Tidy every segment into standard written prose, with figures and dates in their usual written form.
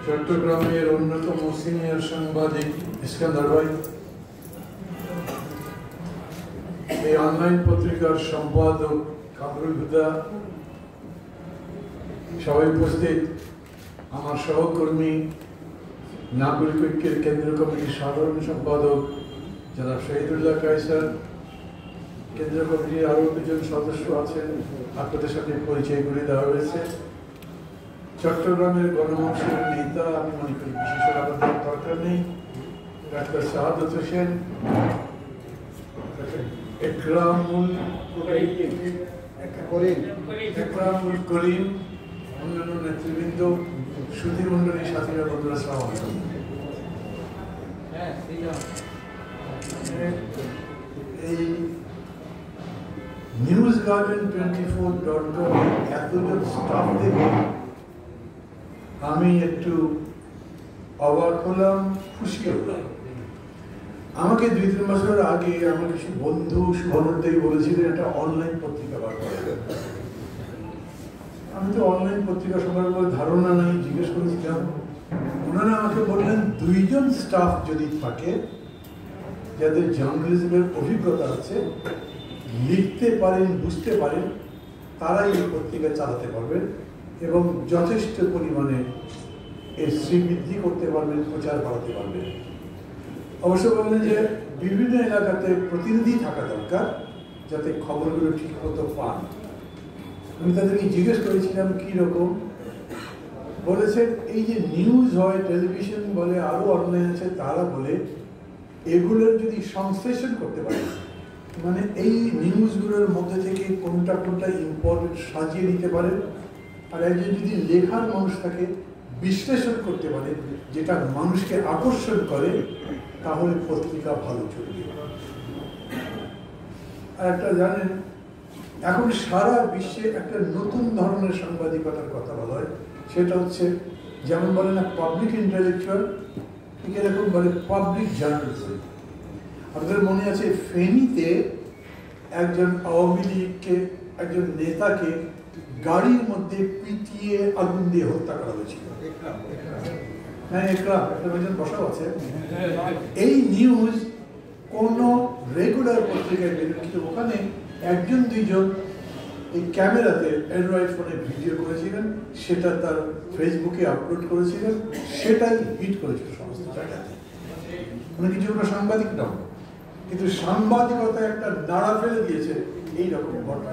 চট্টগ্রামের অন্যতম সিনিয়র সাংবাদিক ইস্কান্দার ভাই, এই অনলাইন পত্রিকার সম্পাদক কামরুল হুদা, সবাই উপস্থিত, আমার সহকর্মী নাগরিক ঐক্যের কেন্দ্রীয় কমিটির সাধারণ সম্পাদক জনাব শহীদুল্লাহ কায়সার, কেন্দ্রীয় কমিটির আরও দুজন সদস্য আছেন, আপনাদের সাথে পরিচয় করে দেওয়া হয়েছে। চট্টগ্রামের গণমানুষের নেতা, আমি মনে করি বিশেষ আলাদা দরকার নেই, ডাক্তার শাহাদত হোসেন, একরামুল করিম, অন্যান্য নেতৃবৃন্দ, সুধী মন্ডলীর সাথীরা, বন্ধুরা, আসসালামু আলাইকুম। এই newsgarden24.com এতজন স্টাফ দেখে আমি একটু অবাক হলাম, খুশি হলাম। আমাকে 2-3 বছর আগে আমার কিছু বন্ধু শুভনর্দেই বলেছিলেন একটা অনলাইন পত্রিকা বার করা। আমি তো অনলাইন পত্রিকা সম্পর্কে ধারণা নাই, জিজ্ঞেস করেছিলাম। ওনারা আমাকে বললেন 2 জন স্টাফ যদি থাকে যাদের জার্নালিজমের অভিজ্ঞতা আছে, লিখতে পারেন, বুঝতে পারেন, তারাই এই পত্রিকা চালাতে পারবেন এবং যথেষ্ট পরিমাণে এর শ্রীবৃদ্ধি করতে পারবেন, প্রচার বাড়াতে পারবেন। অবশ্য বললেন যে বিভিন্ন এলাকাতে প্রতিনিধি থাকা দরকার যাতে খবরগুলো ঠিক মতো পান। আমি তাদেরকে জিজ্ঞেস করেছিলাম কী রকম। বলেছেন এই যে নিউজ হয়, টেলিভিশন বলে, আরও অনলাইন আছে, তারা বলে এগুলোর যদি সংশ্লেষণ করতে পারে, মানে এই নিউজগুলোর মধ্যে থেকে কোনটা কোনটা ইম্পর্টেন্ট সাজিয়ে নিতে পারে, আর একজন যদি লেখার মানুষ থাকে বিশ্লেষণ করতে পারে যেটা মানুষকে আকর্ষণ করে, তাহলে পত্রিকা ভালো চলবে। আর একটা জানেন, এখন সারা বিশ্বে একটা নতুন ধরনের সাংবাদিকতার কথা বলা হয়, সেটা হচ্ছে যেমন বলে না পাবলিক ইন্টেলেকচুয়াল, ঠিক এরকম বলে পাবলিক জার্নালিজম। আপনাদের মনে আছে ফেনীতে একজন আওয়ামী লীগকে, একজন নেতাকে গাড়ির মধ্যে পিটিয়ে আগুন দিয়ে হত্যা করা হয়েছিল। হ্যাঁ, একজন বসাও আছে। এই নিউজ কোন রেগুলার পত্রিকায় বেরোয়, কিন্তু ওখানে 1-2 জন এই ক্যামেরাতে অ্যান্ড্রয়েড ফোনে ভিডিও করেছিলেন, সেটা তার ফেসবুকে আপলোড করেছিলেন, সেটাই হিট করেছিল সমস্ত জায়গাতে। মানে কিছু কোনো সাংবাদিক নয়, কিন্তু সাংবাদিকতা একটা নাড়া ফেলে দিয়েছে এইরকম ঘটনা।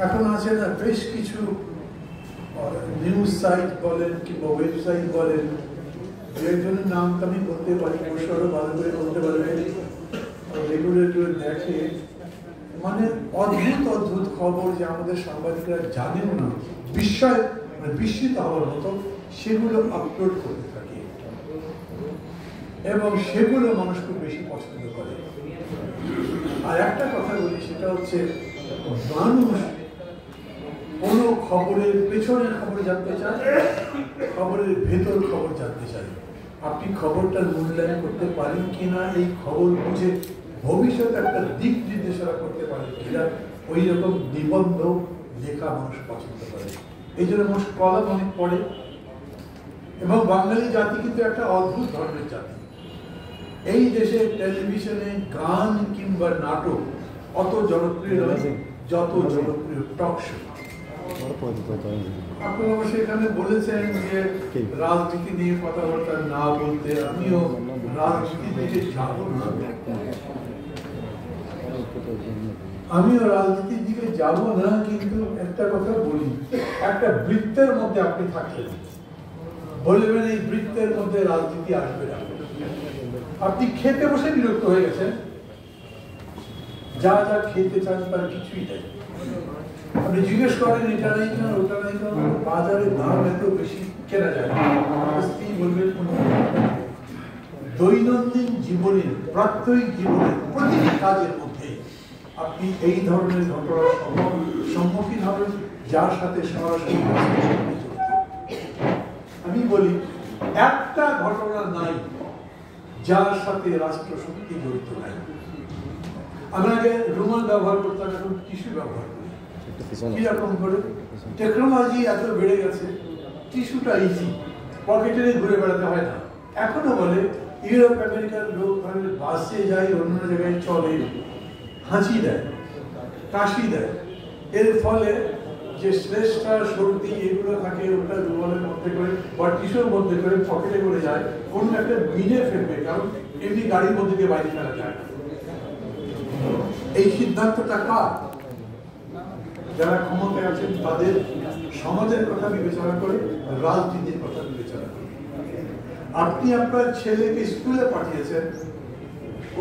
এখন আছে না বেশ কিছু নিউজ সাইট বলেন কিংবা ওয়েবসাইট বলেন, যে একজনের নাম তো আমি বলতে পারি, আরো ভালো করে বলতে পারবেন, রেগুলেটর দেখে, মানে অদ্ভুত অদ্ভুত খবর যে আমাদের সাংবাদিকরা জানেন না, বিস্মিত হওয়ার মতো, সেগুলো আপলোড করতে থাকে এবং সেগুলো মানুষ খুব বেশি পছন্দ করে। আর একটা কথা বলি, সেটা হচ্ছে মানুষ কোনো খবরের পেছনের খবর জানতে চায়, খবরের ভেতর খবর জানতে চায়। আপনি খবরটার মূল্যায়ন করতে পারেন কিনা, এই খবর বুঝে ভবিষ্যতে একটা দিক নির্দেশনা করতে পারেন কিনা, ওই রকম নিবন্ধ লেখা মানুষ পছন্দ করে। এই জন্য মানুষ কলম অনেক পড়ে। এবং বাঙালি জাতি কিন্তু একটা অদ্ভুত ধরনের জাতি। এই দেশে টেলিভিশনে গান কিংবা নাটক অত জনপ্রিয় নয় যত জনপ্রিয় টক শো। আপনারা অবশ্যই এখানে বলেছেন যে রাজনীতি নিয়ে কথাবার্তা না বলতে, আমিও রাজনীতির দিকে যাব না, আমিও রাজনীতির দিকে যাব না, কিন্তু একটা কথা বলি, একটা বৃত্তের মধ্যে আপনি থাকলেন, বলবেন এই বৃত্তের মধ্যে রাজনীতি আসবে না। আপনি খেতে বসে বিরক্ত হয়ে গেছেন, যা যা খেতে চান তার কিছুই নেই। আপনি জিজ্ঞেস করেন এটা নেই কেন, ওটা নেই কেন, বাজারে দাম এত বেশি, কেনা যায় না। স্ত্রী বলবেন দৈনন্দিন জীবনের, প্রাত্যহিক জীবনের প্রতিটি কাজের মধ্যে আপনি এই ধরনের ঘটনার সম্মুখীন হবেন, যার সাথে সরাসরি। আমি বলি একটা ঘটনা নাই যার সাথে রাষ্ট্র শক্তি জড়িত নাই। আমরা আগে রুমাল ব্যবহার করতাম, এখন টিস্যু ব্যবহার করি। কিরকম করে টেকনোলজি এত বেড়ে গেছে, টিস্যুটা ইজি, পকেটে ঘুরে বেড়াতে হয় না। এখনো বলে ইউরোপ আমেরিকার লোক বাসে যায়, অন্য জায়গায় চলে, হাঁচি দেয়, কাশি দেয়, এর ফলে যে শ্লেষ্টা সর্দি এগুলো থাকে ওটা রুমালের মধ্যে করে বা টিস্যুর মধ্যে করে পকেটে করে যায়, কোনো একটা বিনে ফেলবে, কারণ এমনি গাড়ির মধ্যে দিয়ে বাইরে ফেলা যায় না। এই সিদ্ধান্তটা কার? যারা ক্ষমতায় আছেন তাদের সমাজের কথা বিবেচনা করে, রাজনীতির কথা বিবেচনা করে। আপনি আপনার ছেলেকে স্কুলে পাঠিয়েছেন,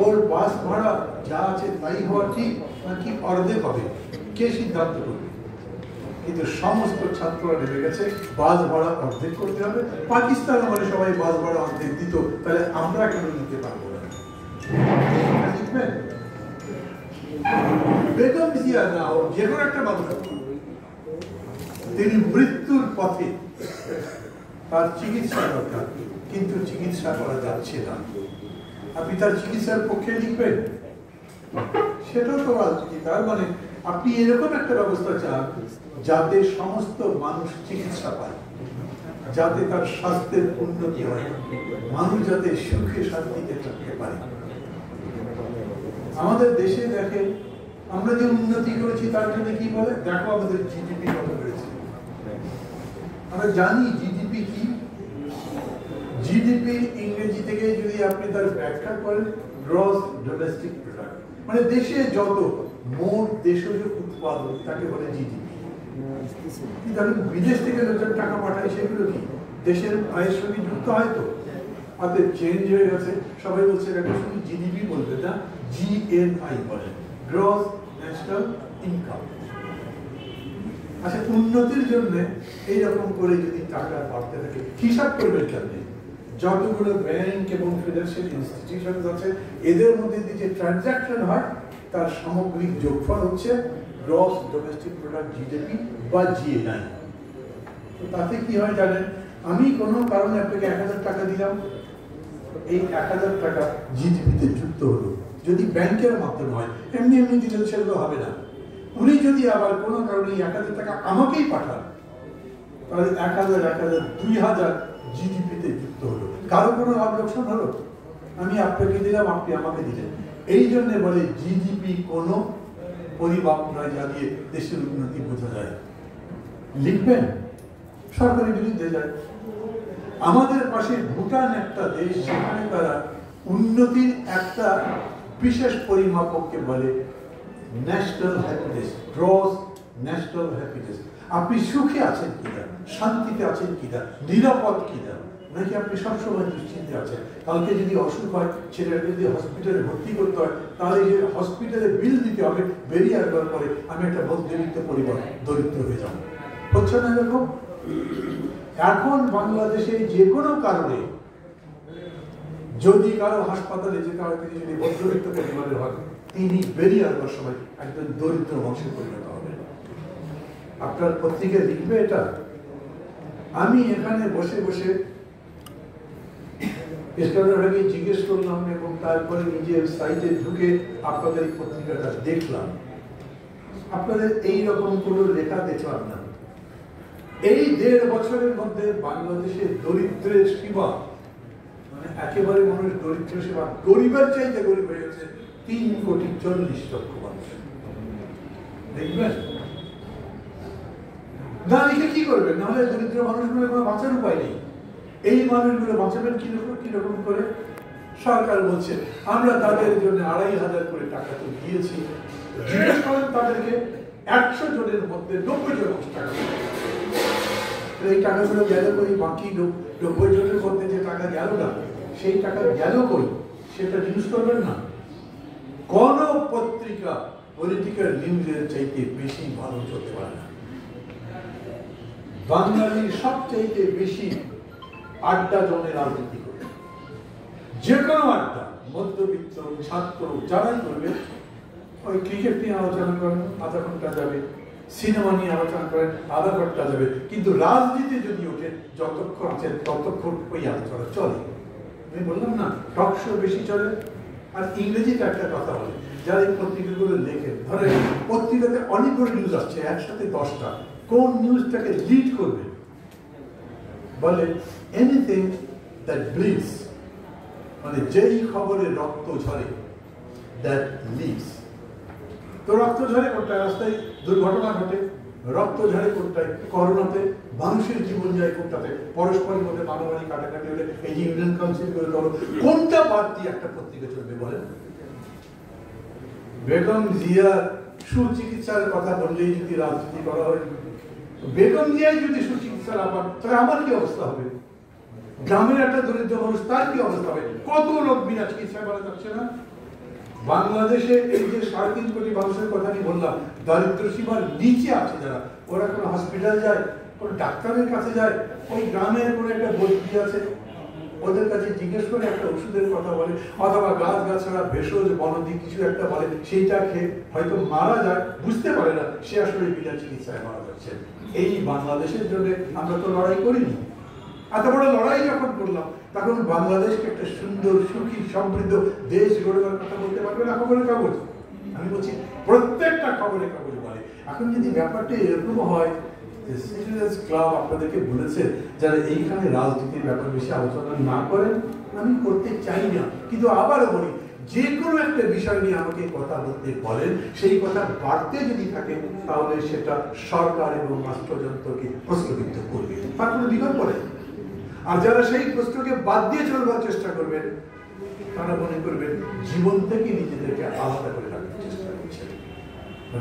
ওর বাস ভাড়া যা আছে তাই হওয়া ঠিক নাকি অর্ধেক হবে, কে সিদ্ধান্ত করবে? কিন্তু সমস্ত ছাত্ররা নেমে গেছে বাস ভাড়া অর্ধেক করতে হবে। পাকিস্তান মানে সবাই বাস ভাড়া অর্ধেক দিত, তাহলে আমরা কেন নিতে পারবো না? লিখবেন বেগম জিয়া না হোক, যে কোনো একটা মানুষ, তিনি মৃত্যুর পথে, তার চিকিৎসা দরকার, কিন্তু চিকিৎসা করা যাচ্ছে না। আপনি তার চিকিৎসার পক্ষে লিখবেন, সেটাও তো রাজনীতি। তার মানে আপনি এরকম একটা ব্যবস্থা চান যাতে সমস্ত মানুষ চিকিৎসা পায়, যাতে তার স্বাস্থ্যের উন্নতি হয়, মানুষ যাতে সুখে শান্তিতে থাকতে পারে। আমাদের দেশে দেখে আমরা যে উন্নতি করেছি তার জন্য কি বলে, দেখো আমাদের জিডিপি কত বেড়েছে। আমরা জানি জিডিপি কি। জিডিপি ইংরেজি থেকে যদি আপনি তার ব্যাখ্যা করেন, গ্রস ডোমেস্টিক প্রোডাক্ট, মানে দেশে যত মোট দেশজ উৎপাদন তাকে বলে জিডিপি। কিন্তু আমি বিদেশ থেকে লোকজন টাকা পাঠাই, সেগুলো কি দেশের আয়ের সঙ্গে যুক্ত হয়? তো তাতে চেঞ্জ হয়ে গেছে, সবাই বলছে এটা শুধু জিডিপি বলবে না, জিএনআই বলে, গ্রস ন্যাশনাল ইনকাম। আচ্ছা, উন্নতির জন্য এইরকম করে যদি টাকা বাড়তে থাকে, হিসাব করবেন কেমনি? যতগুলো ব্যাংক এবং ফিনান্সিয়াল ইনস্টিটিউশন আছে, এদের মধ্যে যে ট্রানজাকশন হয় তার সামগ্রিক যোগফল হচ্ছে গ্রস ডোমেস্টিক প্রোডাক্ট, জিডিপি বা জিএনআই। তো তাতে কি হয় জানেন, আমি কোনো কারণে আপনাকে 1000 টাকা দিলাম, এই 1000 টাকা জিডিপিতে যুক্ত হলো। যদি ব্যাংকের মাধ্যমে হয়, এমনি এমনি দিলে সেগুলো হবে না। উনি যদি আবার কোনো কারণে 1000 টাকা আমাকেই পাঠান, তাহলে 1000, 1000, 2000 জিডিপিতে যুক্ত হলো। কারো কোনো লাভ লোকসান হলো? আমি আপনাকে দিলাম, আপনি আমাকে দিলেন। এই জন্য বলে জিডিপি কোনো পরিমাপ নয় যা দিয়ে দেশের উন্নতি বোঝা যায়। লিখবেন সরকারি বিরুদ্ধে যায়। আমাদের পাশে ভুটান একটা দেশ, সেখানে তারা উন্নতির একটা বিশেষ পরিমাপককে বলে national happiness, gross national happiness. আপনি সুখে আছেন কিনা, শান্তিতে আছেন কিনা, নিরাপদ কিনা, নাকি আপনি সবসময় দুশ্চিন্তে আছেন। কালকে যদি অসুখ হয়, ছেলেটাকে যদি হসপিটালে ভর্তি করতে হয়, তাহলে যে হসপিটালে বিল দিতে হবে, বেরিয়ে আসবার পরে আমি একটা মধ্যবিত্ত পরিবার, দরিদ্র হয়ে যাব। হচ্ছে না এরকম? এখন বাংলাদেশে যে কোনো কারণে যদি কারো হাসপাতালে যেতে হয়, তিনি যদি মধ্যবিত্ত পরিবারের হন, তিনি বেরিয়ে আসবার সময় একজন দরিদ্র বংশে পরিণত হবে। আপনার পত্রিকায় লিখবে এটা। আমি এখানে বসে বসে জিজ্ঞেস করলাম এবং তারপরে নিজের সাইটে ঢুকে আপনাদের এই পত্রিকাটা দেখলাম। আপনাদের এইরকম কোনো লেখা দেখলাম না। এই 1.5 বছরের মধ্যে বাংলাদেশের দরিদ্রের সীমা, মানে একেবারে মানুষ দরিদ্র সীমা, গরিবের চাইতে গরিব হয়ে গেছে 3,40,00,000 মানুষ। দেখবেন না, লিখে কি করবেন? নাহলে দরিদ্র মানুষগুলো কোনো বাঁচার উপায় নেই। এই মানুষগুলো বাঁচাবেন কিরকম করে? সরকার বলছে আমরা তাদের জন্য 2,500 করে টাকা তো দিয়েছি। জিজ্ঞেস করেন তাদেরকে, 100 জনের মধ্যে 90 জন টাকা। এই টাকাগুলো গেল কই? বাকি 90 জনের মধ্যে যে টাকা গেল না, সেই টাকা গেল কই? সেটা জিজ্ঞেস করবেন না। কোন পত্রিকা পলিটিক্যাল নিউজের চাইতে বেশি ভালো চলতে পারে না। বাঙালির সবচাইতে বেশি আড্ডা জমে রাজনীতি করে, যে কোনো আড্ডা, মধ্যবিত্ত, ছাত্র, যারাই করবে, ওই ক্রিকেট নিয়ে আলোচনা করেন, আধা ঘন্টা যাবে, সিনেমা নিয়ে আলোচনা করেন, আধা ঘন্টা যাবে, কিন্তু রাজনীতি যদি ওঠে, যতক্ষণ আছে ততক্ষণ ওই আলোচনা চলে। আমি বললাম না, টক শো বেশি চলে। আর ইংরেজিতে একটা কথা বলে, যারা এই পত্রিকাগুলো লেখেন, ধরেন পত্রিকাতে অনেকগুলো নিউজ আসছে, একসাথে 10টা, কোন নিউজটাকে লিড করবে? বলে এনিথিং দ্যাট ব্লিডস, মানে যেই খবরে রক্ত ঝরে, দ্যাট লিভস। তো রক্ত ঝরে কোনটায়? রাস্তায় দুর্ঘটনা ঘটে, রক্ত ঝরে কোনটায়? করোনাতে। মানুষের জীবন যায় কোনটাতে? পরস্পরের মধ্যে মারামারি কাটাকাটি হলে এই যে ইউনিয়ন কাউন্সিল করে করো, কোনটা বাদ দিয়ে একটা পত্রিকা চলবে বলেন? বেগম জিয়ার সুচিকিৎসার কথা বললেই যদি রাজনীতি করা হয়, বেগম জিয়াই যদি সুচিকিৎসার আবার, তাহলে আমার কি অবস্থা হবে? গ্রামের একটা দরিদ্র মানুষ, তার কি অবস্থা হবে? কত লোক বিনা চিকিৎসায় মারা যাচ্ছে না? বাংলাদেশে এই যে 3.5 কোটি মানুষের কথা আমি বললাম, দারিদ্র সীমার নিচে আছে যারা, ওরা কোনো হসপিটাল যায়, কোনো ডাক্তারের কাছে যায়? ওই গ্রামের কোনো একটা বৈদ্য আছে, ওদের কাছে জিজ্ঞেস করে একটা ওষুধের কথা বলে, অথবা গাছ গাছড়া ভেষজ বনদি কিছু একটা বলে, সেইটা খেয়ে হয়তো মারা যায়, বুঝতে পারে না সে আসলে বিনা চিকিৎসায় মারা যাচ্ছে। এই বাংলাদেশের জন্য আমরা তো লড়াই করিনি। এত বড় লড়াই যখন করলাম, তখন বাংলাদেশকে একটা সুন্দর সুখী সমৃদ্ধ দেশ গড়বার কথা বলতে পারবে না খবরের কাগজ? আমি বলছি প্রত্যেকটা খবরের কাগজ বলে। এখন যদি ব্যাপারটা এরকম হয়, সিটিজেন্স ক্লাব আপনাদেরকে বলেছে যারা এইখানে রাজনীতির ব্যাপার বেশি আলোচনা না করেন, আমি করতে চাই না, কিন্তু আবারও বলি, যে কোনো একটা বিষয় নিয়ে আমাকে কথা বলতে বলেন, সেই কথা বাড়তে যদি থাকে তাহলে সেটা সরকার এবং রাষ্ট্রযন্ত্রকে প্রশ্নবিদ্ধ করবে, তার কোনো বিকল্প নেই। আর যারা সেই প্রশ্নকে বাদ দিয়ে চলবার চেষ্টা করবেন, তারা মনে করবেন জীবন থেকে নিজেদেরকে আলাদা করে রাখার চেষ্টা করছে।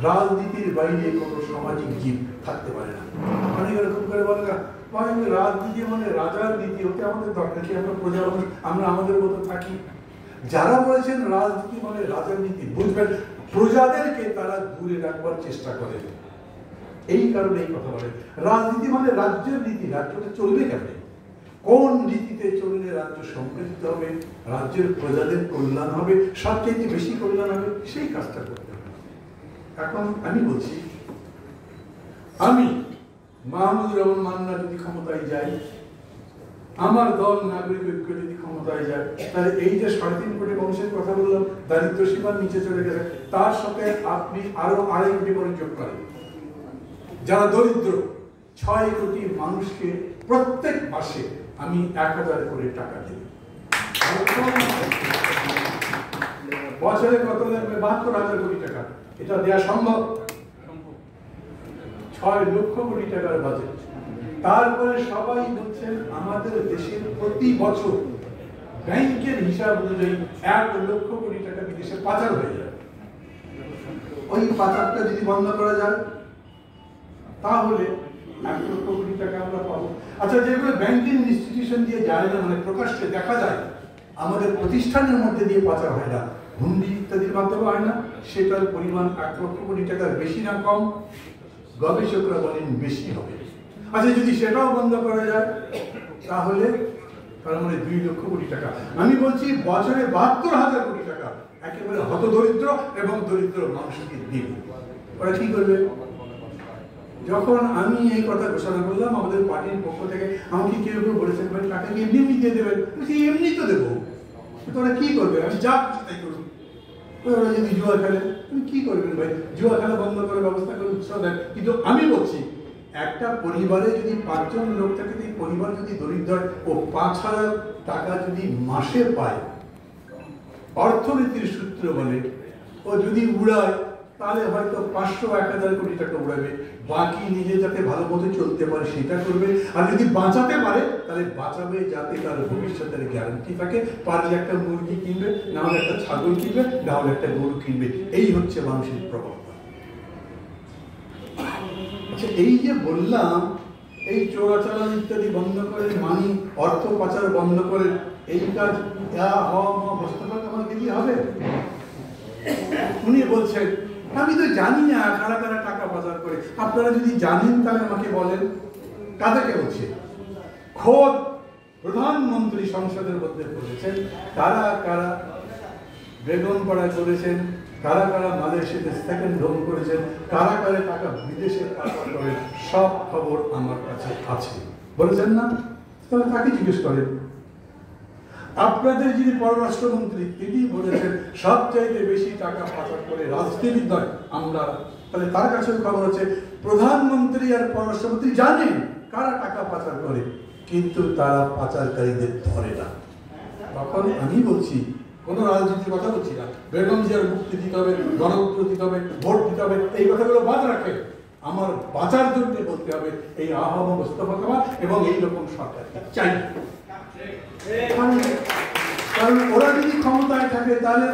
রাজনীতির বাইরে কোনো সামাজিক জীব থাকতে পারে না। অনেক এরকম করে বলে না, রাজনীতি মানে রাজার নীতি, ওকে আমাদের দরকার কি? আমরা প্রজা মানুষ, আমরা আমাদের মতো থাকি। যারা বলেছেন রাজনীতি মানে রাজার নীতি, বুঝবেন প্রজাদেরকে তারা দূরে রাখবার চেষ্টা করে। এই কারণে এই কথা বলে রাজনীতি মানে রাজ্যের নীতি। রাজ্যটা চলবে কেন? কোন নীতিতে চললে রাজ্য সমৃদ্ধ হবে, রাজ্যের প্রজাদের কল্যাণ হবে, সবচেয়ে বেশি কল্যাণ হবে, সেই কাজটা করতে হবে। এখন আমি বলছি, আমি মাহমুদুর রহমান মান্না যদি ক্ষমতায় যাই, আমার দল নাগরিক ঐক্য যদি ক্ষমতায় যায়, তাহলে এই যে 3.5 কোটি মানুষের কথা বললাম দারিদ্র সীমার নিচে চলে গেছে, তার সাথে আপনি আরো 2.5 কোটি মানুষ যোগ করেন যারা দরিদ্র। 6 কোটি মানুষকে প্রত্যেক মাসে আমি 1000 করে টাকা দিই। বছরে কত লাগবে? 72,000 কোটি টাকা। এটা দেওয়া সম্ভব? 6 লক্ষ কোটি টাকার বাজেট। তারপরে সবাই বলছেন আমাদের দেশের প্রতি বছর ব্যাংকের হিসাব অনুযায়ী 1 লক্ষ কোটি টাকা বিদেশে পাচার হয়ে যায়। ওই পাচারটা যদি বন্ধ করা যায় তাহলে 1 লক্ষ কোটি টাকা আমরা পাবো। আচ্ছা, যেগুলো ব্যাংকিং ইনস্টিটিউশন দিয়ে যায় না, মানে প্রকাশ্যে দেখা যায়, আমাদের প্রতিষ্ঠানের মধ্যে দিয়ে পাচার হয় না, হুন্ডি ইত্যাদির মাধ্যমে হয় না, সেটার পরিমাণ 1 লক্ষ কোটি টাকার বেশি না কম? গবেষকরা বলেন বেশি হবে। আচ্ছা, যদি সেটাও বন্ধ করা যায় তাহলে তার মানে 2 লক্ষ কোটি টাকা। আমি বলছি বছরে 72,000 কোটি টাকা একেবারে হত দরিদ্র এবং দরিদ্র মানুষকে দিন। ওরা কি করবে? যখন আমি এই কথা ঘোষণা করলাম, আমাদের পার্টির পক্ষ থেকে আমাকে কেউ কেউ বলেছেন ভাই টাকা কি এমনি দিয়ে দেবেন? এমনি তো দেবো। তোরা কি করবে? আমি যা খুশি তাই করুন। ওরা যদি জুয়া খেলে, তুমি কি করবেন ভাই? জুয়া খেলা বন্ধ করার ব্যবস্থা করে উৎসাহ দেন। কিন্তু আমি বলছি, একটা পরিবারে যদি 5 জন লোক থাকে, এই পরিবার যদি দরিদ্র হয় ও 5,000 টাকা যদি মাসে পায়, অর্থনীতির সূত্র বলে ও যদি উড়ায় তাহলে হয়তো 500-1000 কোটি টাকা উড়াবে, বাকি নিজে যাতে ভালো মতো চলতে পারে সেটা করবে। আর যদি বাঁচাতে পারে তাহলে বাঁচাবে যাতে তার ভবিষ্যতের গ্যারান্টি থাকে। পারলে একটা মুরগি কিনবে, না হলে একটা ছাগল কিনবে, না হলে একটা গরু কিনবে। এই হচ্ছে মানুষের প্রবণতা। আচ্ছা, এই যে বললাম এই চোরাচালান ইত্যাদি বন্ধ করে, মানি অর্থ পাচার বন্ধ করে, এই কাজ আমাকে দিয়ে হবে? উনি বলছেন আমি তো জানি না কারা কারা টাকা পাচার করে। আপনারা যদি জানেন তাহলে আমাকে বলেন। কাদেরকে বলছে? খোদ প্রধানমন্ত্রী সংসদের মধ্যে বলেছেন কারা কারা বেগমপাড়া করেছেন, কারা কারা মালয়েশিয়াতে সেকেন্ড হোম করেছেন, কারা কারা টাকা বিদেশে পাচার করে, সব খবর আমার কাছে আছে। বলেছেন না? তাহলে তাকে জিজ্ঞেস করেন। আপনাদের যিনি পররাষ্ট্রমন্ত্রী তিনি বলেছেন সবচাইতে বেশি টাকা পাচার করে রাজনীতিবিদ নয় আমরা, তাহলে তার কাছে খবর আছে। প্রধানমন্ত্রী আর পররাষ্ট্রমন্ত্রী জানেন কারা টাকা পাচার করে, কিন্তু তারা পাচারকারীদের ধরে না। তখন আমি বলছি, কোনো রাজনীতির কথা বলছি না, বেগম জিয়ার মুক্তি দিতে হবে, গণতন্ত্র দিতে হবে, ভোট দিতে হবে, এই কথাগুলো বাদ রাখে। আমার বাঁচার জন্য বলতে হবে এই আহম মোস্তফা কামাল এবং এইরকম সরকার চাই। কারণ ওরা যদি ক্ষমতায় থাকে তাহলে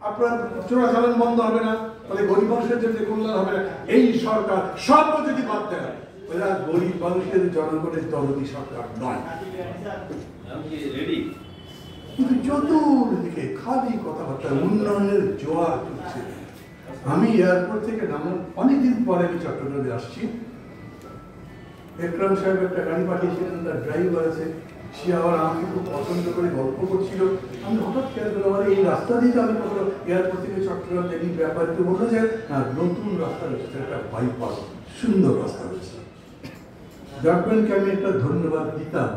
আপনার চোরাচালান বন্ধ হবে না, তাহলে গরিব মানুষের জন্য কল্যাণ হবে না। এই সরকার সব যদি বাদ দেয়, ওরা গরিব মানুষের জনগণের দরদি সরকার নয়। কিন্তু চতুর্দিকে খালি কথাবার্তা, উন্নয়নের জোয়ার চলছে। আমি এয়ারপোর্ট থেকে নামার অনেকদিন পরে আমি চট্টগ্রামে আসছি। একরাম সাহেব একটা গাড়ি পাঠিয়েছিলেন, তার ড্রাইভার আছে, সে আবার আমাকে খুব পছন্দ করে গল্প করছিল। আমি হঠাৎ খেয়াল করলাম, আমার এই রাস্তা দিয়ে আমি কখনো এয়ারপোর্ট থেকে চট্টগ্রাম দেখি, ব্যাপার তো বললো যে নতুন রাস্তা রয়েছে, একটা বাইপাস, সুন্দর রাস্তা রয়েছে। গভর্নমেন্টকে আমি একটা ধন্যবাদ দিতাম,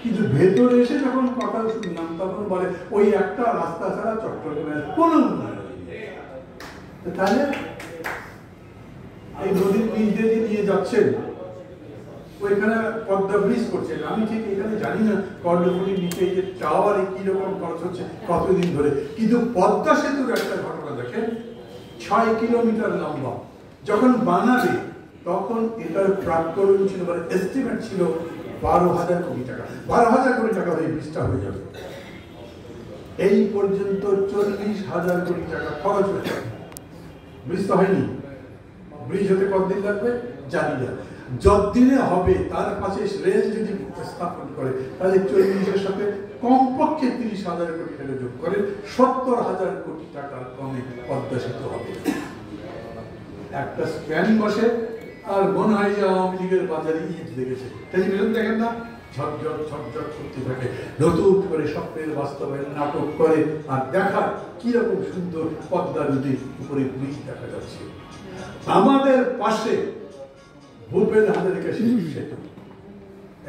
কিন্তু ভেতরে এসে যখন কথা শুনলাম তখন বলে ওই একটা রাস্তা ছাড়া চট্টগ্রামের কোনো উন্নয়ন নেই। তাহলে এই নদীর নিচ দিয়ে নিয়ে যাচ্ছেন, ওইখানে পদ্মা ব্রিজ করছেন। আমি ঠিক এখানে জানি না কর্ণফুলির নিচে যে টাওয়ারে কিরকম খরচ হচ্ছে কতদিন ধরে, কিন্তু পদ্মা সেতুর একটা ঘটনা দেখেন, 6 কিলোমিটার লম্বা। যখন বানাবে তখন এটার প্রাক্কলন ছিল, মানে এস্টিমেট ছিল 12,000 কোটি টাকা। 12,000 কোটি টাকা এই ব্রিজটা হয়ে যাবে। এই পর্যন্ত 40,000 কোটি টাকা খরচ হয়েছে, ব্রিজ তো হয়নি। ব্রিজ হতে কতদিন লাগবে জানি না। যতদিনে হবে তার পাশে রেল যদি স্থাপন করে তাহলে 40-এর সাথে কমপক্ষে 30,000 কোটি টাকা যোগ করে 70,000 কোটি টাকা কমে পদ্মা সেতু হবে। একটা স্প্যান বসে আর মনে হয় যে আওয়ামী লীগের বাজারে ঈদ লেগেছে। টেলিভিশন দেখেন না, ঝকঝক ঝকঝক করতে থাকে, নতুন করে স্বপ্নের বাস্তবায়ন নাটক করে আর দেখার কিরকম সুন্দর পদ্মা নদীর উপরে ব্রিজ দেখা যাচ্ছে। আমাদের পাশে ভূপেন হাজারিকা সেতু,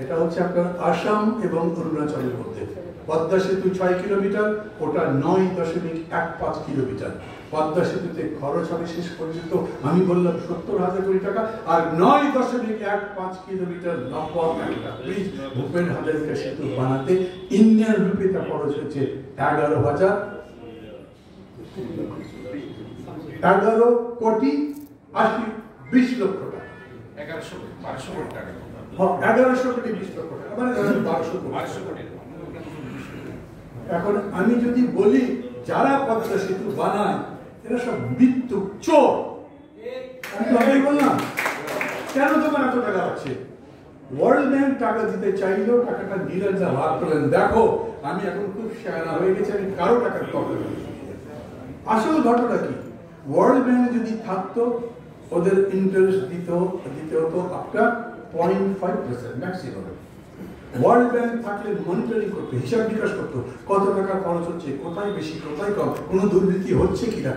এটা হচ্ছে আপনার আসাম এবং অরুণাচলের মধ্যে। পদ্মা সেতু 6 কিলোমিটার, ওটা 9.15 কিলোমিটার। পদ্মা সেতুতে খরচ হবে শেষ পর্যন্ত আমি বললাম 70,000 কোটি টাকা, আর 9.15 কিলোমিটার লম্বা একটা ব্রিজ ভূপেন হাজারিকা সেতু বানাতে ইন্ডিয়ান রুপিতে খরচ হচ্ছে 11 কোটি 20 লক্ষ টাকা। 1100 কোটি টাকা। 1100 কোটি 20 লক্ষ টাকা, মানে 1200 কোটি। এখন আমি যদি বলি যারা পদ্মা সেতু বানায় এরা সব মৃত্যু চোর, আমি বললাম কেন তোমার এত টাকা আছে? ওয়ার্ল্ড ব্যাংক টাকা দিতে চাইলেও টাকাটা নিলেন না, ভাগ করলেন। দেখো আমি এখন খুব শেয়ানা হয়ে গেছি, আমি কারো টাকার দরকার নেই। আসল ঘটনা কি, ওয়ার্ল্ড ব্যাংক যদি থাকতো ওদের ইন্টারেস্ট দিতে হতো আপনার 0.5% ম্যাক্সিমাম। ওয়ার্ল্ড ব্যাংক থাকলে মনিটরিং করতো, হিসাব নিকাশ করতো, কত টাকা খরচ হচ্ছে, কোথায় বেশি কোথায় কম, কোনো দুর্নীতি হচ্ছে কিনা।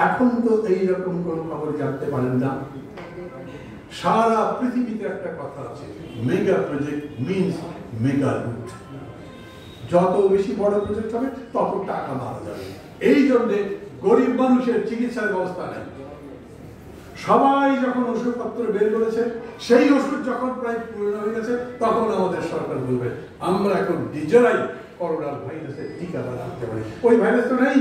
এখন তো এইরকম কোনো খবর জানতে পারেন না। সারা পৃথিবীতে একটা কথা আছে, মেগা প্রজেক্ট মিনস মেগা লুট। যত বেশি বড় প্রজেক্ট হবে তত টাকা মারা যাবে। এই জন্য গরিব মানুষের চিকিৎসার ব্যবস্থা নেই। সবাই যখন ওষুধপত্র বের করেছে, সেই ওষুধ যখন প্রায় পুরনো হয়ে গেছে, তখন আমাদের সরকার বলবে আমরা এখন নিজেরাই করোনা ভাইরাসের টিকা বানাতে পারি। ওই ভাইরাস তো নেই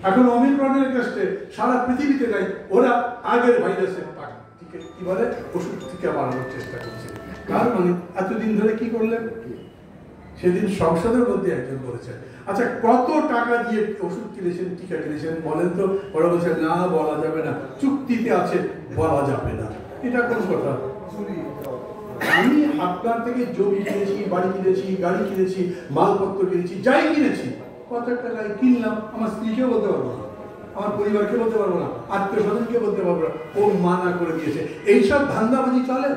এখন, ওমিক্রনের ক্ষেত্রে সারা পৃথিবীতে নাই। ওরা আগের ভাইরাসের কি বলে ওষুধ টিকা বানানোর চেষ্টা করছে। তার মানে এতদিন ধরে কি করলেন? সেদিন সংসদের মধ্যে একজন বলেছেন, আচ্ছা কত টাকা দিয়ে ওষুধ কিনেছেন, টিকা কিনেছেন বলেন তো? ওরা বলছে না বলা যাবে না, চুক্তিতে আছে বলা যাবে না। এটা কোন কথা? আমি আপনার থেকে জমি কিনেছি, বাড়ি কিনেছি, গাড়ি কিনেছি, মালপত্র কিনেছি, যাই কিনেছি, কত টাকায় কিনলাম, আমার স্ত্রীকেও বলতে পারবো না, আমার পরিবারকে বলতে পারবো না, আত্মীয় স্বজনকে বলতে পারবো না। ও মানা করে দিয়েছে। এইসব ধান্দাবাজি চলে।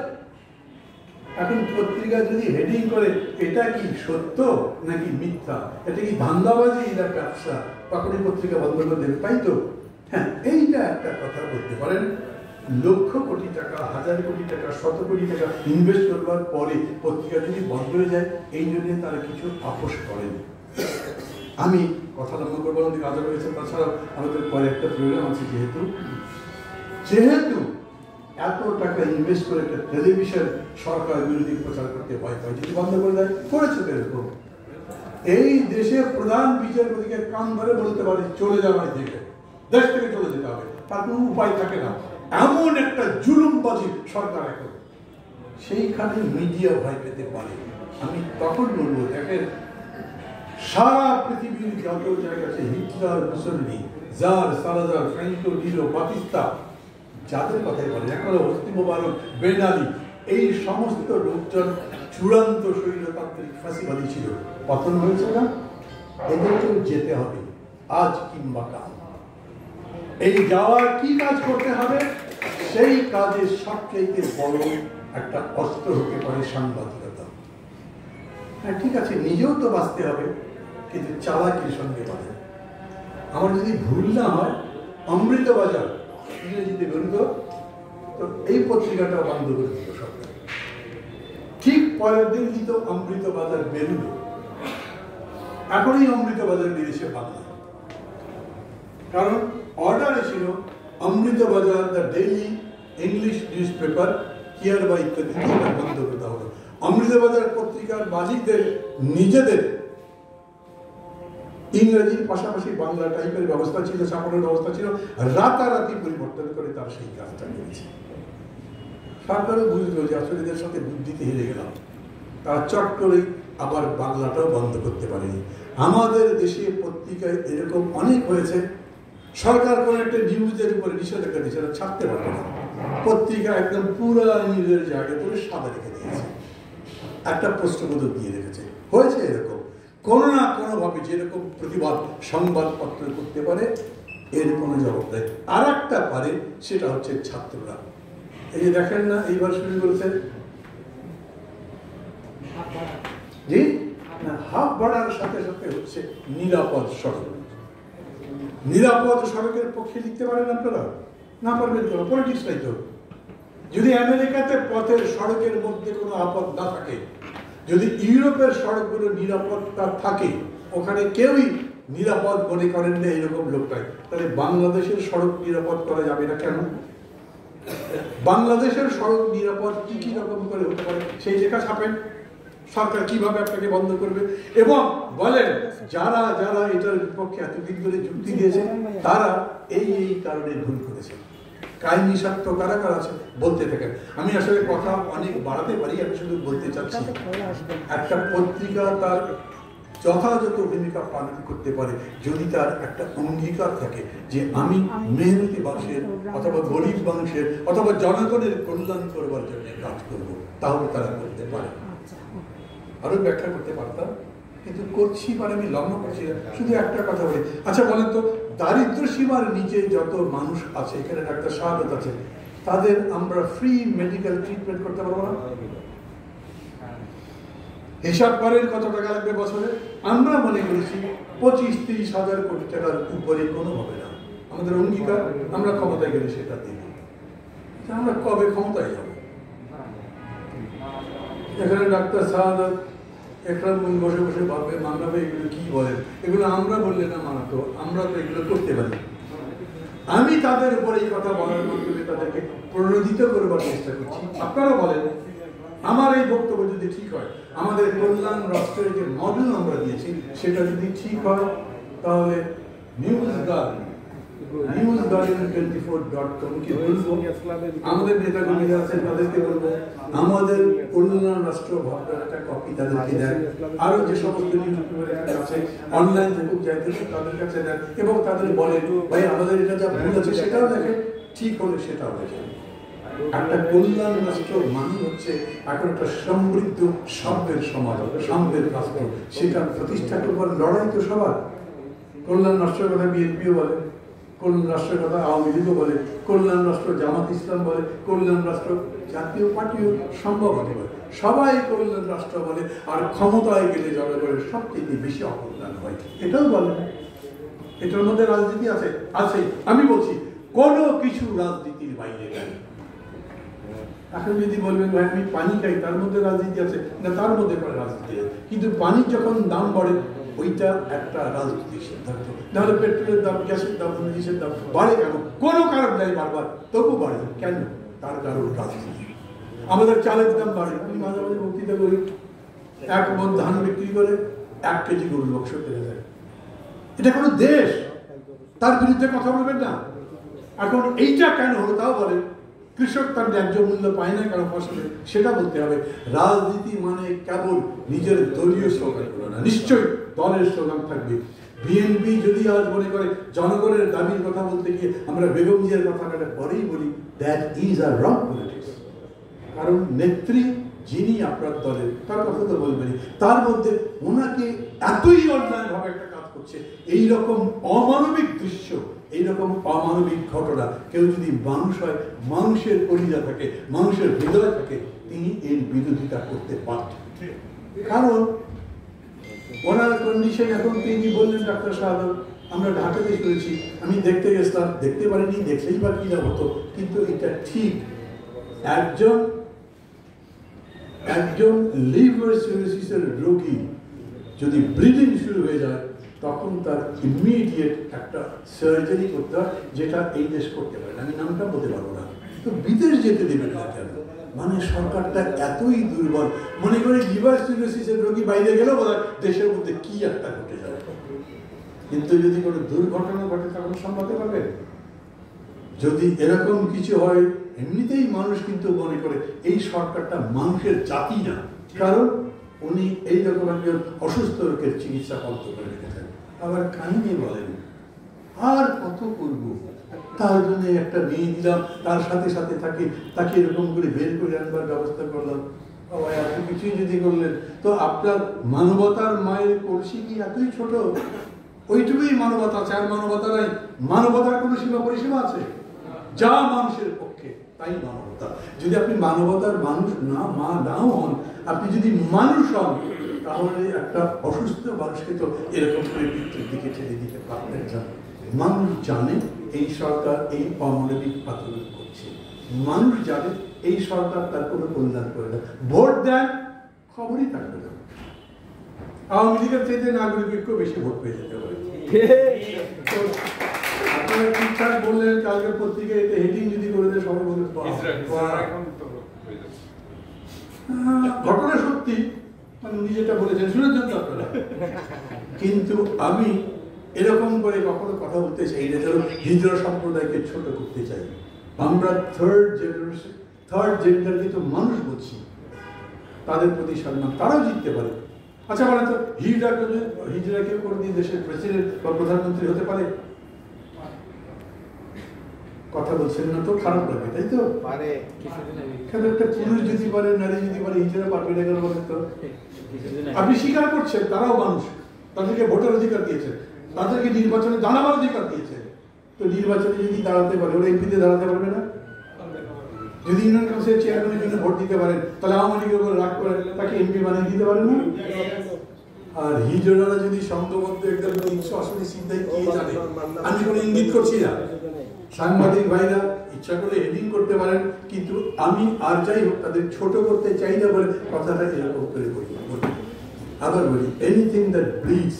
এখন পত্রিকা যদি হেডিং করে এটা কি সত্য নাকি মিথ্যা, এটা কি ধান্দাবাজি না ব্যবসা, তখনই পত্রিকা বন্ধ করে দেবে, তাই তো? হ্যাঁ, এইটা একটা কথা বলতে পারেন। লক্ষ কোটি টাকা, 1000 কোটি টাকা, 100 কোটি টাকা ইনভেস্ট করবার পরে পত্রিকা যদি বন্ধ হয়ে যায়, এই জন্য তারা কিছু আপোষ করেন। আমি কথা লম্বা করবো না, কাজও রয়েছে। তাছাড়াও আমাদের পরে একটা প্রোগ্রাম আছে, যেহেতু এত টাকা ইনভেস্ট করে একটা টেলিভিশন সরকার বিরোধী প্রচার করতে ভয় পায়, যদি বন্ধ করে দেয়, করেছে তো এরকম। এই দেশে প্রধান বিচারপতিকে কান ধরে বলতে পারে চলে যাওয়ার দিকে, দেশ থেকে চলে যেতে হবে, তার কোনো উপায় থাকে না। এমন একটা জুলুমবাজি সরকার এখন, সেইখানে মিডিয়া ভয় পেতে পারে। আমি তখন বলবো, দেখেন সারা পৃথিবীর যত জায়গা আছে, Hitler, Mussolini, tsar, Salazar, Franco, Nero, Batista, যাদের কথাই বলে, এখনো হোসনি মোবারক, বেন আলী, এই সমস্ত লোকজন চূড়ান্ত স্বৈরতান্ত্রিক ফাঁসিবাদী ছিল। পতন হয়েছে না? এদেরকেও যেতে হবে, আজ কিংবা কাল। এই যাওয়ার কি কাজ করতে হবে? সেই কাজের সবচেয়ে বড় একটা অস্ত্র হতে পারে সাংবাদিকতা। হ্যাঁ ঠিক আছে, নিজেও তো বাঁচতে হবে, কিন্তু চালাকির সঙ্গে বাঁধে। আমার যদি ভুল না হয়, অমৃতবাজার ইংরেজিতে বেরোতো, তো এই পত্রিকাটা বন্ধ করে দিত সরকার। ঠিক পরের দিন কিন্তু অমৃতবাজার বেরোলো। এখনই অমৃতবাজার বেরিয়েছে বাংলায়, কারণ অর্ডারে ছিল Amritabazar, the daily English news paper, here বা ইত্যাদি বন্ধ করতে হলো। অমৃতবাজার পত্রিকার মালিকদের নিজেদের ইংরেজির পাশাপাশি বাংলা টাইপের ব্যবস্থা ছিল, ছাপানোর ব্যবস্থা ছিল, রাতারাতি পরিবর্তন করে তার সেই কাজটা করেছে। সরকারও বুঝলো যে আসলে এদের সাথে বুদ্ধিতে হেরে গেলাম, তারা চট করে আবার বাংলাটাও বন্ধ করতে পারেনি। আমাদের দেশে পত্রিকায় এরকম অনেক হয়েছে, সরকার কোনো একটা নিউজের উপরে নিষেধাজ্ঞা দিয়েছে, সেটা ছাড়তে পারবে না, পত্রিকা একদম পুরো নিউজের জায়গায় করে সাদা রেখে দিয়েছে, একটা প্রশ্নবোধক দিয়ে রেখেছে। হয়েছে এরকম কোনো না কোনোভাবে, যেরকম প্রতিবাদ সংবাদপত্র করতে পারে, এর কোনো জবাব দেয়। আর একটা পারে, সেটা হচ্ছে ছাত্ররা। এই যে দেখেন না, এইবার শুরু করেছে জি না, হাফ বাড়ার সাথে সাথে হচ্ছে নিরাপদ সড়ক। নিরাপদ সড়কের পক্ষে লিখতে পারেন আপনারা? না পারবেন তো, পলিটিক্স নাই তো। যদি আমেরিকাতে পথের সড়কের মধ্যে কোনো আপদ না থাকে, যদি ইউরোপের সড়কগুলো নিরাপত্তা থাকে, ওখানে কেউই নিরাপদ মনে করেন না এরকম লোকটাই, তাহলে বাংলাদেশের সড়ক নিরাপদ করা যাবে না কেন? বাংলাদেশের সড়ক নিরাপদ কি কি রকম করে হতে পারে, সেই লেখা ছাপেন। সরকার কিভাবে আপনাকে বন্ধ করবে, এবং বলেন যারা যারা এটার বিপক্ষে এতদিন ধরে যুক্তি দিয়েছে, তারা এই এই কারণে ভুল করেছে। কাহিনী সত্য কারা কারা আছে বলতে থাকেন। আমি আসলে কথা অনেক বাড়াতে পারি, আমি শুধু বলতে চাচ্ছি, একটা পত্রিকা তার যথাযথ ভূমিকা পালন করতে পারে যদি তার একটা অঙ্গীকার থাকে যে আমি মেহনতি মানুষের অথবা গরিব মানুষের অথবা জনগণের কল্যাণ করবার জন্য কাজ করব, তাহলে তারা করতে পারে। আরো ব্যাখ্যা করতে পারতাম, কিন্তু করছি মানে আমি লগ্ন করছি না। শুধু একটা কথা বলি, আচ্ছা বলেন তো, দারিদ্র সীমার নিচে যত মানুষ আছে, এখানে ডাক্তার শাহাদত আছে, তাদের আমরা ফ্রি মেডিকেল ট্রিটমেন্ট করতে পারবো না? হিসাব করেন কত টাকা লাগবে বছরে? আমরা মনে করেছি 25-30 হাজার কোটি টাকার উপরে কোনো হবে না। আমাদের অঙ্গীকার, আমরা ক্ষমতায় গেলে সেটা দিই। আমরা কবে ক্ষমতায় যাব? এখানে ডাক্তার শাহাদত একরাম বসে বসে ভাববে, মানবে এগুলো কি বলেন, এগুলো আমরা বললে না মানাতো, আমরা তো এগুলো করতে পারি। আমি তাদের উপরে এই কথা বলার মাধ্যমে তাদেরকে প্রণোদিত করবার চেষ্টা করছি। আপনারা বলেন, আমার এই বক্তব্য যদি ঠিক হয়, আমাদের কল্যাণ রাষ্ট্রের যে মডেল আমরা দিয়েছি সেটা যদি ঠিক হয়, তাহলে নিউজগার্ডেন24.com কে বলবো, আমাদের নেতাকর্মীরা আছেন তাদেরকে বলবো, আমাদের কল্যাণ রাষ্ট্র ভাবনার একটা কপি তাদেরকে দেন, আরো যে সমস্ত নিউজ পেপারের আছে অনলাইন থাকুক যাই থাকুক তাদের কাছে দেন, এবং তাদের বলেন ভাই আমাদের এটা যা ভুল আছে সেটাও দেখেন, ঠিক হলে সেটাও দেখেন। একটা কল্যাণ রাষ্ট্র মানে হচ্ছে এখন একটা সমৃদ্ধ সাম্যের সমাজ, সাম্যের রাষ্ট্র, সেটা প্রতিষ্ঠা করবার লড়াই তো সবার। কল্যাণ রাষ্ট্রের কথা বিএনপিও বলে, কল্যাণ রাষ্ট্রের কথা আওয়ামী লীগও বলে, কল্যাণ রাষ্ট্র জামাত ইসলাম বলে, কল্যাণ রাষ্ট্র জাতীয় পার্টিও সম্ভব হতে পারে, সবাই কল্যাণ রাষ্ট্র বলে। আর ক্ষমতায় গেলে জনগণের সবথেকে বেশি অকল্যাণ হয়, এটাও বলে। এটার মধ্যে রাজনীতি আছে, আছে। আমি বলছি কোনো কিছু রাজনীতির বাইরে নেই। এখন যদি বলবেন ভাই আমি পানি খাই, তার মধ্যে রাজনীতি আছে না? তার মধ্যে কোনো রাজনীতি আছে, কিন্তু পানির যখন দাম বাড়ে ওইটা একটা রাজনীতির সিদ্ধান্ত। নাহলে পেট্রোলের দাম, গ্যাসের দাম, জিনিসের দাম বাড়ে কেন? কোনো কারণ নেই, বারবার তবু বাড়ে কেন? তার কারণ রাজনীতি। আমাদের চালের দাম বাড়ে, আমি মাঝে মাঝে বক্তৃতা করি, 1 মণ ধান বিক্রি করে 1 কেজি গরুর মাংস পেয়ে যায়। এটা কোনো দেশ? তার বিরুদ্ধে কথা বলবেন না। এখন এইটা কেন হলো তাও বলে, কৃষক তার ন্যায্য মূল্য পায় না কারণ ফসলে, সেটা বলতে হবে। রাজনীতি মানে কেবল নিজের দলীয় স্লোগান গুলো না, নিশ্চয়ই দলের স্লোগান থাকবে। বিএনপি যদি আজ মনে করে জনগণের দাবির কথা বলতে গিয়ে আমরা বেগম জিয়ার কথাটা পরেই বলি, that is a wrong politics. কারণ নেত্রী যিনি আপনার দলের, তার কথা তো বলবেনই, তার মধ্যে ওনাকে এতই অন্যায়ভাবে একটা কাজ করছে, এইরকম অমানবিক দৃশ্য, এইরকম অমানবিক ঘটনা কেউ যদি মানুষ হয়, মানুষের কলিজা থাকে, মানুষের হৃদয় থাকে, তিনি এর বিরোধিতা করতে পারতেন। কারণ ওনার কন্ডিশন এখন, তিনি বললেন ডাক্তার সাহেব, আমরা ঢাকাতে শুনেছি, আমি দেখতে গেছিলাম, দেখতে পারিনি, দেখলেই বা কি হতো, কিন্তু এটা ঠিক একজন লিভার সিরোসিসের রোগী যদি ব্লিডিং শুরু হয়ে যায়, তখন তার ইমিডিয়েট একটা সার্জারি করতে হয়, যেটা এই দেশ করতে পারে না। আমি নামটা বলতে পারবো না, তো বিদেশ যেতে দেবে না কেন? মানে সরকারটা এতই দুর্বল, মনে করে লিভার সিরোসিসের রোগী বাইরে গেলেও বলা দেশের মধ্যে কি একটা ঘটে যাবে। কিন্তু যদি কোনো দুর্ঘটনা ঘটে তখন সামলাতে পারবে? যদি এরকম কিছু হয়, এমনিতেই মানুষ কিন্তু মনে করে এই সরকারটা মানুষের জাতি না, কারণ উনি এইরকম একজন অসুস্থ লোকের চিকিৎসা বন্ধ করে রেখেছেন। আবার কাহিনী বলেন, আর কত করব, তার জন্য একটা মেয়ে দিলাম, তার সাথে সাথে তাকে এরকম করে বের করে আনবার ব্যবস্থা করলাম। এত কিছুই যদি করলেন, তো আপনার মানবতার মায়ের কলসি কি এতই ছোট? ওইটুকুই মানবতা আছে, আর মানবতা নাই। মানবতার কোনো সীমা পরিসীমা আছে? যা মানুষের পক্ষে তাই মানবতা। যদি আপনি মানবতার মানুষ নাও হন, আপনি যদি মানুষ হন, তাহলে একটা অসুস্থ মানুষকে তো এরকম করে মৃত্যুর দিকে ঠেলে দিতে পারতেন না। মানুষ জানে এই সরকার এই অমানবিক আচরণ করছে, মানুষ জানে এই সরকার তার কোনো কল্যাণ করে না। ভোট দেন, খবরই থাকবে না। আওয়ামী লীগের চাইতে নাগরিক ঐক্য বেশি ভোট পেয়ে যেতে পারে। আপনারা ঠিকঠাক বললেন, কালকে পত্রিকায় এটা হেডিং যদি করে দেয় সবাই বলবে ঘটনা সত্যি, মানে উনি যেটা বলেছেন শুনেছেন তো আপনারা। কিন্তু আমি এরকম করে কখনো কথা বলতে চাই না যেন হিজড়া সম্প্রদায়কে ছোট করতে চাই। আমরা থার্ড জেন্ডারকে তো মানুষ বলছি, তাদের প্রতি সম্মান, তারাও জিততে পারে। আচ্ছা বলেন তো, হিজড়া কেউ কোনোদিন দেশের প্রেসিডেন্ট বা প্রধানমন্ত্রী হতে পারে? কথা বলছেন না তো, খারাপ লাগে তাই তো? একটা পুরুষ যদি পারে, নারী যদি পারে, হিজড়া পারবে না কেন বলেন তো? আপনি স্বীকার করছেন তারাও মানুষ, তাদেরকে ভোটের অধিকার দিয়েছে, তাদেরকে নির্বাচনে দাঁড়াবার অধিকার দিয়েছে। তো নির্বাচনে যদি দাঁড়াতে পারে, ওরা এমপিতে দাঁড়াতে পারবে না? যদি ইউনিয়ন কাউন্সিলের চেয়ারম্যানের জন্য ভোট দিতে পারেন, তাহলে আওয়ামী লীগের উপর রাগ করে তাকে এমপি বানিয়ে দিতে পারেন না? আর হিজড়ারা যদি সংঘবদ্ধ একদম 380 চিন্তায় কে জানে। আমি কোনো ইঙ্গিত করছি না, সাংবাদিক ভাইরা ইচ্ছা করে হেডিং করতে পারেন, কিন্তু আমি আর যাই হোক তাদের ছোট করতে চাই না বলে কথাটা এরকম করে বলি। আবার বলি, এনিথিং দ্যাট ব্লিডস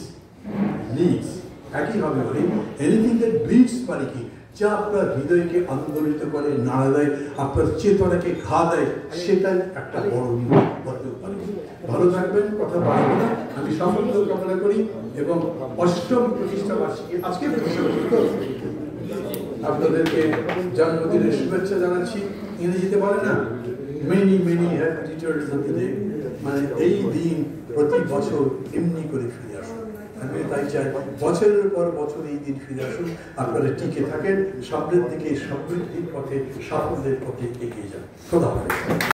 লিডস, একইভাবে বলি এনিথিং দ্যাট ব্লিডস মানে কি? যা আপনার হৃদয়কে আন্দোলিত করে, নাড়া দেয়, আপনার চেতনাকে ঘা দেয়, সেটাই একটা বড় নিয়ম হতে পারে। ভালো থাকবেন, কথা বাড়াবো না। আমি সাফল্য কামনা করি এবং 8ম প্রতিষ্ঠা বার্ষিকী আজকে আপনাদেরকে জন্মদিনের শুভেচ্ছা জানাচ্ছি। ইংরেজিতে বলে না, many happy Returns of the day, মানে এই দিন প্রতি বছর এমনি করে ফিরে আসুন। আমি তাই চাই বছরের পর বছর এই দিন ফিরে আসুন, আপনারা টিকে থাকেন, সামনের দিকে সমৃদ্ধির পথে, সাফল্যের পথে এগিয়ে যান। খোদা হাফেজ।